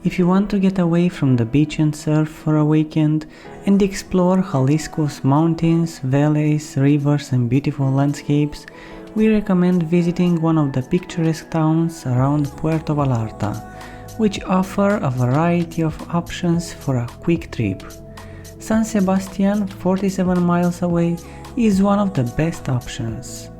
If you want to get away from the beach and surf for a weekend and explore Jalisco's mountains, valleys, rivers and beautiful landscapes, we recommend visiting one of the picturesque towns around Puerto Vallarta, which offer a variety of options for a quick trip. San Sebastián, 47 miles away, is one of the best options.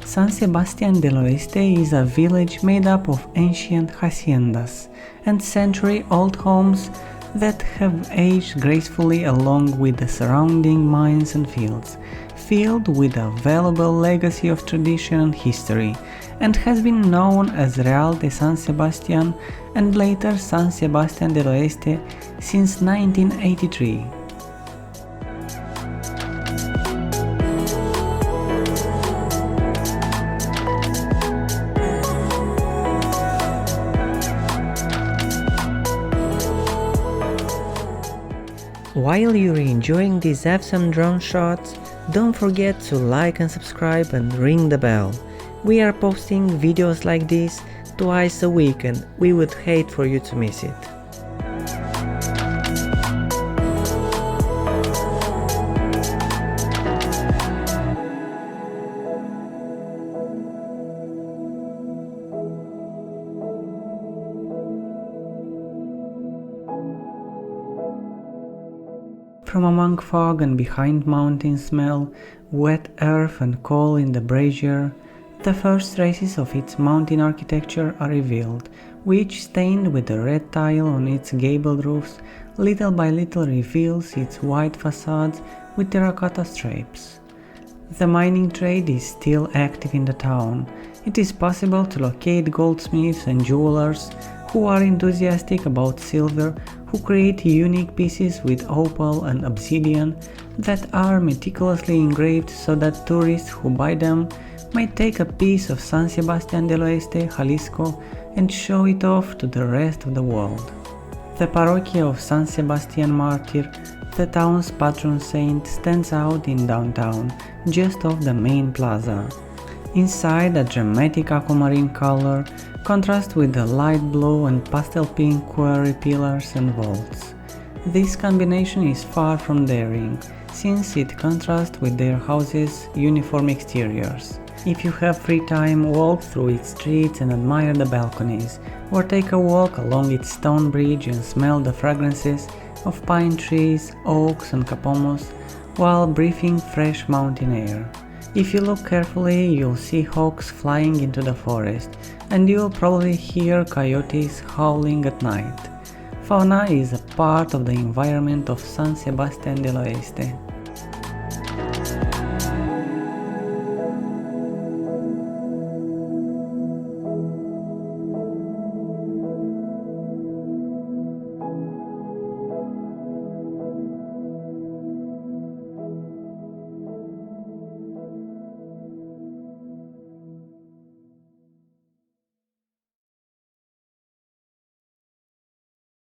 San Sebastián del Oeste is a village made up of ancient haciendas and century-old homes that have aged gracefully along with the surrounding mines and fields, filled with a valuable legacy of tradition and history, and has been known as Real de San Sebastián and later San Sebastián del Oeste since 1983. While you're enjoying these awesome drone shots, don't forget to like and subscribe and ring the bell. We are posting videos like this twice a week and we would hate for you to miss it. From among fog and behind mountain smell, wet earth and coal in the brazier, the first traces of its mountain architecture are revealed, which, stained with the red tile on its gabled roofs, little by little reveals its white facades with terracotta stripes. The mining trade is still active in the town. It is possible to locate goldsmiths and jewelers who are enthusiastic about silver, who create unique pieces with opal and obsidian that are meticulously engraved so that tourists who buy them might take a piece of San Sebastián del Oeste, Jalisco, and show it off to the rest of the world. The Parroquia of San Sebastián Martyr, the town's patron saint, stands out in downtown, just off the main plaza. Inside, a dramatic aquamarine color contrasts with the light blue and pastel pink quarry pillars and vaults. This combination is far from daring, since it contrasts with their houses' uniform exteriors. If you have free time, walk through its streets and admire the balconies, or take a walk along its stone bridge and smell the fragrances of pine trees, oaks and capomos while breathing fresh mountain air. If you look carefully, you'll see hawks flying into the forest, and you'll probably hear coyotes howling at night. Fauna is a part of the environment of San Sebastián del Oeste.